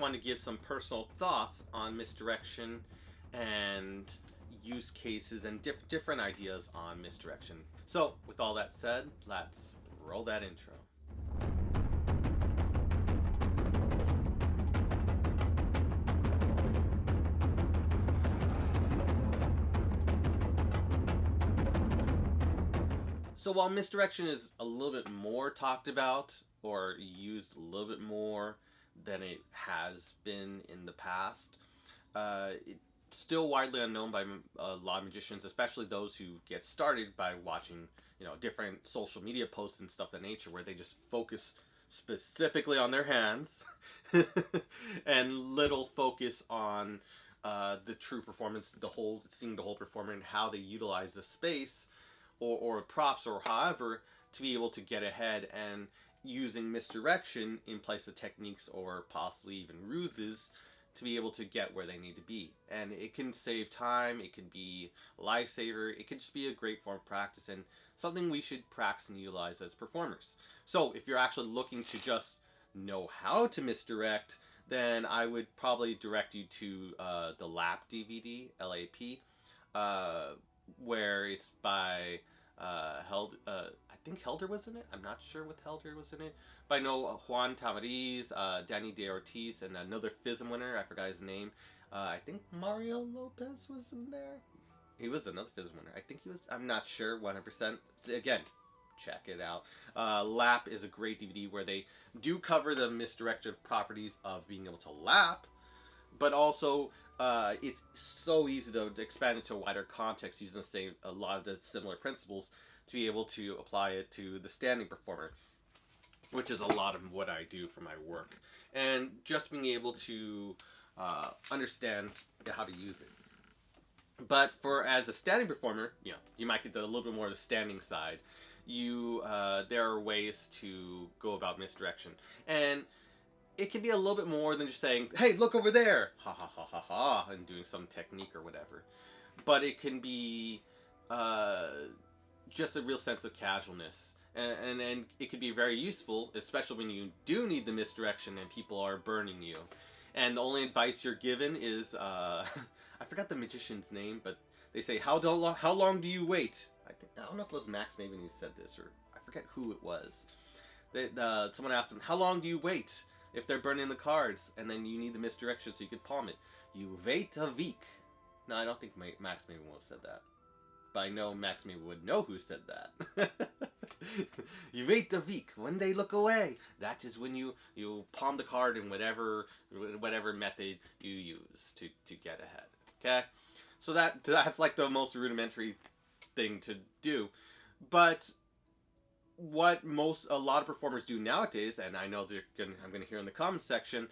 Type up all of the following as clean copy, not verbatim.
I want to give some personal thoughts on misdirection and use cases and different ideas on misdirection. So, with all that said, let's roll that intro. So while misdirection is a little bit more talked about or used a little bit more than it has been in the past, it's still widely unknown by a lot of magicians, especially those who get started by watching, different social media posts and stuff of that nature, where they just focus specifically on their hands and little focus on the true performance, seeing the whole performer and how they utilize the space or props or however to be able to get ahead, and using misdirection in place of techniques or possibly even ruses to be able to get where they need to be. And it can save time, it can be a lifesaver, it can just be a great form of practice and something we should practice and utilize as performers. So if you're actually looking to just know how to misdirect, then I would probably direct you to the LAP DVD, LAP, where it's by I think Helder was in it. I'm not sure what Helder was in it, but I know Juan Tamariz, Danny De Ortiz, and another FISM winner. I forgot his name. I think Mario Lopez was in there. He was another FISM winner. I think he was. I'm not sure 100%. Again, check it out. Lap is a great DVD where they do cover the misdirective properties of being able to lap, but also it's so easy to expand it to a wider context using a lot of the similar principles to be able to apply it to the standing performer, which is a lot of what I do for my work, and just being able to understand how to use it. But as a standing performer, you might get a little bit more of the standing side. There are ways to go about misdirection, and it can be a little bit more than just saying, hey, look over there, ha ha ha ha ha, and doing some technique or whatever. But it can be just a real sense of casualness. And it could be very useful, especially when you do need the misdirection and people are burning you. And the only advice you're given is, I forgot the magician's name, but they say, how long do you wait? I don't know if it was Max maybe who said this, or I forget who it was. Someone asked him, how long do you wait if they're burning the cards, and then you need the misdirection so you could palm it? You wait a week. No, I don't think Max maybe would have said that. But I know Max maybe would know who said that. You wait a week. When they look away, that is when you palm the card in whatever method you use to get ahead. Okay? So that's like the most rudimentary thing to do. But what a lot of performers do nowadays, and I know I'm going to hear in the comments section,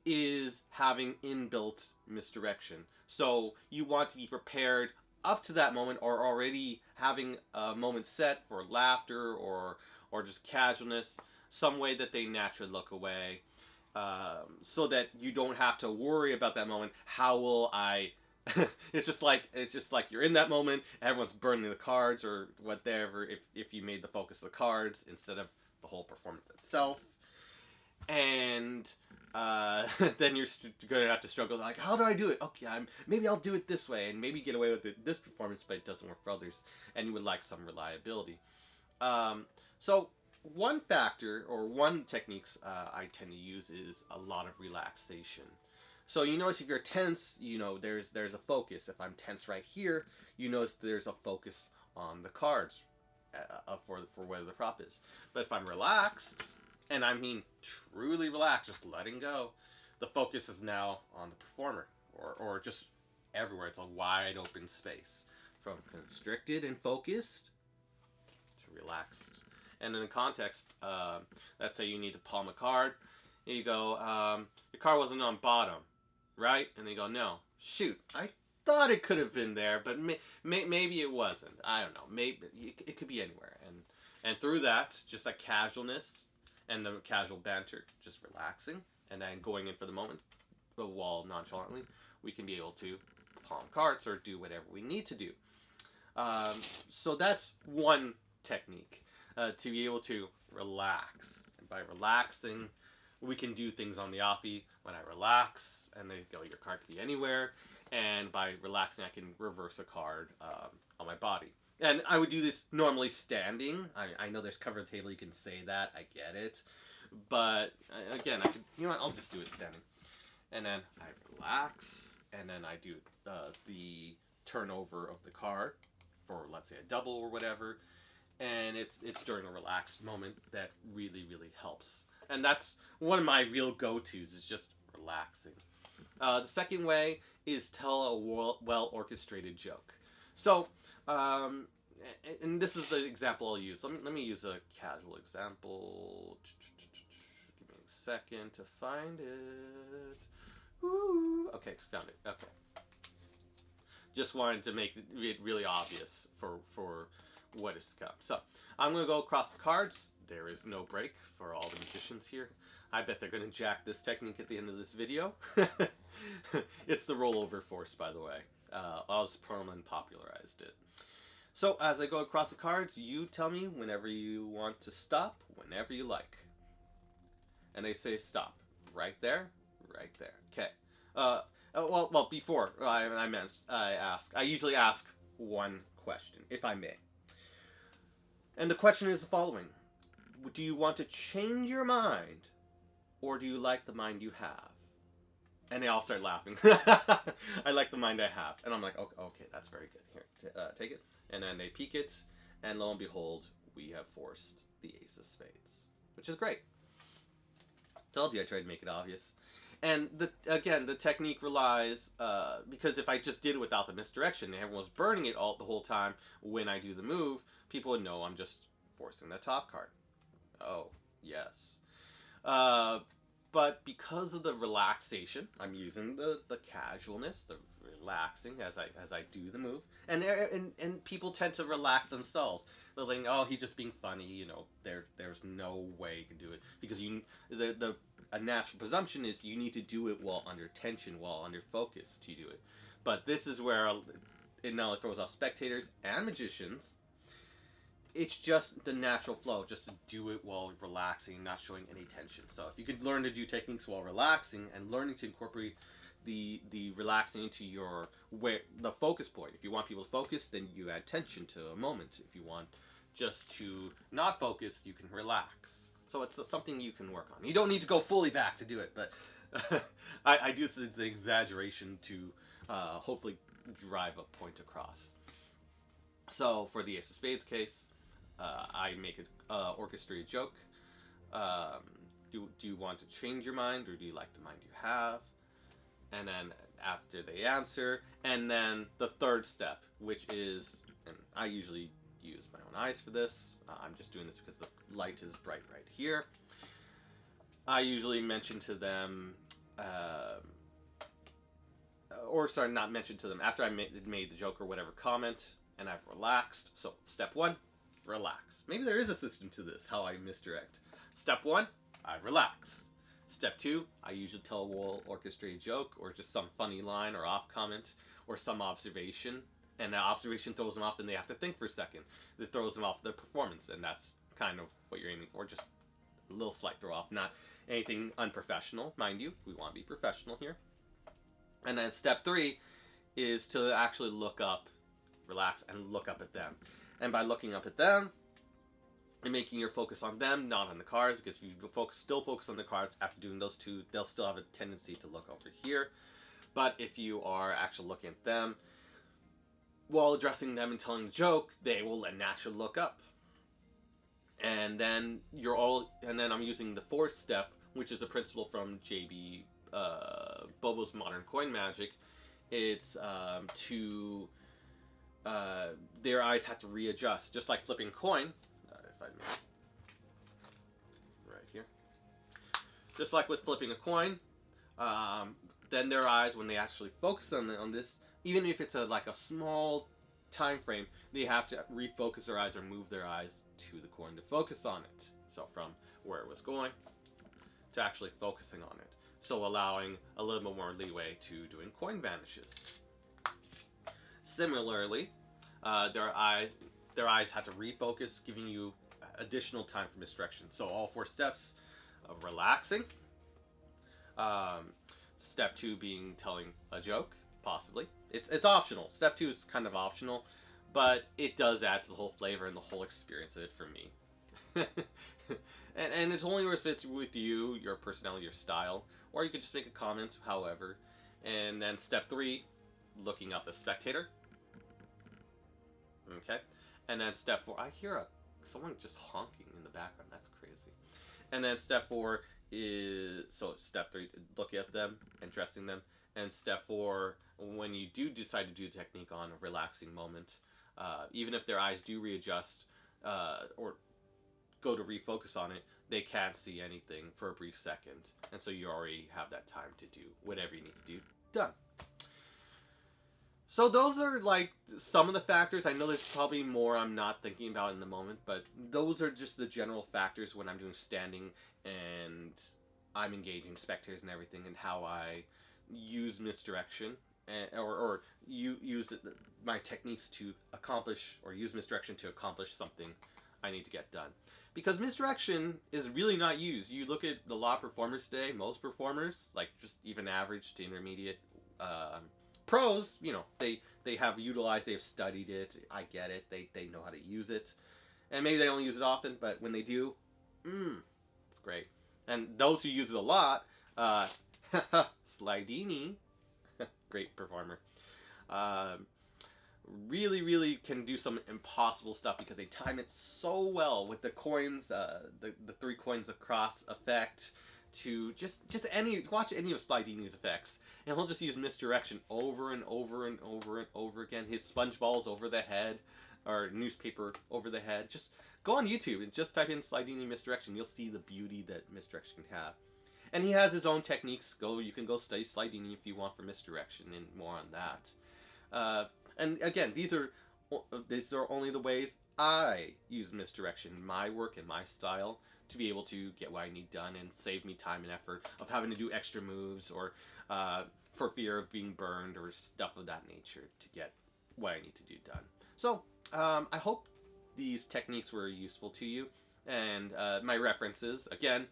is having inbuilt misdirection. So you want to be prepared up to that moment, or already having a moment set for laughter or just casualness, some way that they naturally look away, so that you don't have to worry about that moment. How will I? It's just like you're in that moment, everyone's burning the cards or whatever, if you made the focus of the cards instead of the whole performance itself. And then you're going to have to struggle, like, how do I do it? Okay, maybe I'll do it this way, and maybe get away with this performance, but it doesn't work for others, and you would like some reliability. So one factor, or one techniques I tend to use is a lot of relaxation. So you notice if you're tense, there's a focus. If I'm tense right here, you notice there's a focus on the cards for where the prop is. But if I'm relaxed, and I mean truly relaxed, just letting go, the focus is now on the performer, or just everywhere. It's a wide open space, from constricted and focused to relaxed. And in the context, let's say you need to palm a card. You go, your card wasn't on bottom, right? And they go, no, shoot, I thought it could have been there, but maybe it wasn't. I don't know. Maybe it could be anywhere. And through that, just that casualness and the casual banter, just relaxing, and then going in for the moment, while nonchalantly, we can be able to palm cards or do whatever we need to do. So that's one technique, to be able to relax. And by relaxing, we can do things on the offbeat when I relax, and they go, your card can be anywhere, and by relaxing, I can reverse a card on my body. And I would do this normally standing. I know there's cover the table, you can say that, I get it. But, again, I could, you know what, I'll just do it standing. And then I relax, and then I do the turnover of the card for, let's say, a double or whatever. And it's during a relaxed moment that really, really helps. And that's one of my real go-tos, is just relaxing. The second way is tell a well-orchestrated joke. So, and this is the example I'll use. Let me use a casual example. Give me a second to find it. Ooh. Okay, found it. Okay. Just wanted to make it really obvious for what is to come. So, I'm going to go across the cards. There is no break for all the magicians here. I bet they're going to jack this technique at the end of this video. It's the rollover force, by the way. Oz Perlman popularized it. So, as I go across the cards, you tell me whenever you want to stop, whenever you like. And they say stop. Right there, right there. Okay. Well, before I usually ask one question, if I may. And the question is the following. Do you want to change your mind, or do you like the mind you have? And they all start laughing. I like the mind I have. And I'm like, okay, that's very good. Here, take it. And then they peek it, and lo and behold, we have forced the ace of spades, which is great. Told you I tried to make it obvious. And again, the technique relies, because if I just did it without the misdirection, and everyone was burning it the whole time when I do the move, people would know I'm just forcing the top card. Oh, yes. But because of the relaxation, I'm using the casualness, the relaxing as I do the move, and people tend to relax themselves. They'll think, oh, he's just being funny, you know. There's no way you can do it, because a natural presumption is you need to do it while under tension, while under focus to do it. But this is where it not only throws off spectators and magicians. It's just the natural flow, just to do it while relaxing, not showing any tension. So if you could learn to do techniques while relaxing and learning to incorporate the relaxing into the focus point. If you want people to focus, then you add tension to a moment. If you want just to not focus, you can relax. So it's something you can work on. You don't need to go fully back to do it, but I do this as an exaggeration to hopefully drive a point across. So for the Ace of Spades case, I make an orchestrated joke. Do you want to change your mind, or do you like the mind you have? And then after they answer, and then the third step, which is, and I usually use my own eyes for this. I'm just doing this because the light is bright right here. I usually mention to them, not mention to them, after I made the joke or whatever comment, and I've relaxed. So, step one, relax. Maybe there is a system to this, how I misdirect. Step one, I relax. Step two, I usually tell a well-orchestrated joke, or just some funny line or off comment, or some observation, and that observation throws them off, and they have to think for a second. That throws them off the performance, and that's kind of what you're aiming for, just a little slight throw off, not anything unprofessional, mind you. We want to be professional here. And then step three is to actually look up, relax, and look up at them. And by looking up at them, and making your focus on them, not on the cards, because if you still focus on the cards after doing those two, they'll still have a tendency to look over here. But if you are actually looking at them while addressing them and telling the joke, they will naturally look up. And then I'm using the fourth step, which is a principle from JB Bobo's Modern Coin Magic. It's their eyes have to readjust, just like flipping a coin. If I may, right here. Just like with flipping a coin, then their eyes, when they actually focus on this, even if it's like a small time frame, they have to refocus their eyes or move their eyes to the coin to focus on it. So from where it was going to actually focusing on it. So allowing a little bit more leeway to doing coin vanishes. Similarly, their eyes have to refocus, giving you additional time for misdirection. So all four steps of relaxing, Step 2 being telling a joke, possibly. It's optional. Step 2 is kind of optional, but it does add to the whole flavor and the whole experience of it for me. and it's only if it's with you, your personality, your style, or you could just make a comment, however. And then step 3, looking up the spectator. Okay. And then step 4, I hear someone just honking in the background. That's crazy. And then step 4 is, so step 3, looking at them and dressing them. And step 4, when you do decide to do the technique on a relaxing moment, even if their eyes do readjust or go to refocus on it, they can't see anything for a brief second. And so you already have that time to do whatever you need to do. Done. So those are like some of the factors. I know there's probably more I'm not thinking about in the moment, but those are just the general factors when I'm doing standing and I'm engaging spectators and everything, and how I use misdirection or use my techniques to accomplish, or use misdirection to accomplish something I need to get done. Because misdirection is really not used. You look at a lot of performers today, most performers, like just even average to intermediate pros, you know, they have utilized, they have studied it, I get it, they know how to use it. And maybe they don't use it often, but when they do, it's great. And those who use it a lot, Slidini, great performer, really can do some impossible stuff because they time it so well with the coins, the 3 coins across effect, to just watch any of Slidini's effects, and he'll just use misdirection over and over and over and over again. His sponge balls over the head, or newspaper over the head. Just go on YouTube and just type in Slidini misdirection. You'll see the beauty that misdirection can have. And he has his own techniques. You can go study Slidini if you want for misdirection and more on that. And again, these are only the ways I use misdirection in my work and my style to be able to get what I need done and save me time and effort of having to do extra moves, or for fear of being burned or stuff of that nature to get what I need to do done. So I hope these techniques were useful to you. And my references, again,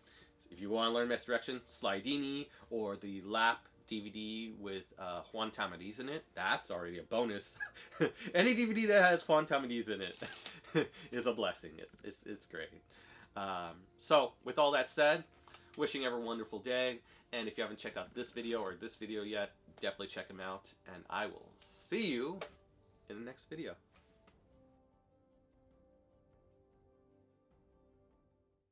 if you want to learn misdirection, Slidini, or the Lap DVD with Juan Tamariz in it, that's already a bonus. Any DVD that has Juan Tamariz in it is a blessing. It's great. So with all that said, wishing everyone a wonderful day. And if you haven't checked out this video or this video yet, definitely check them out. And I will see you in the next video.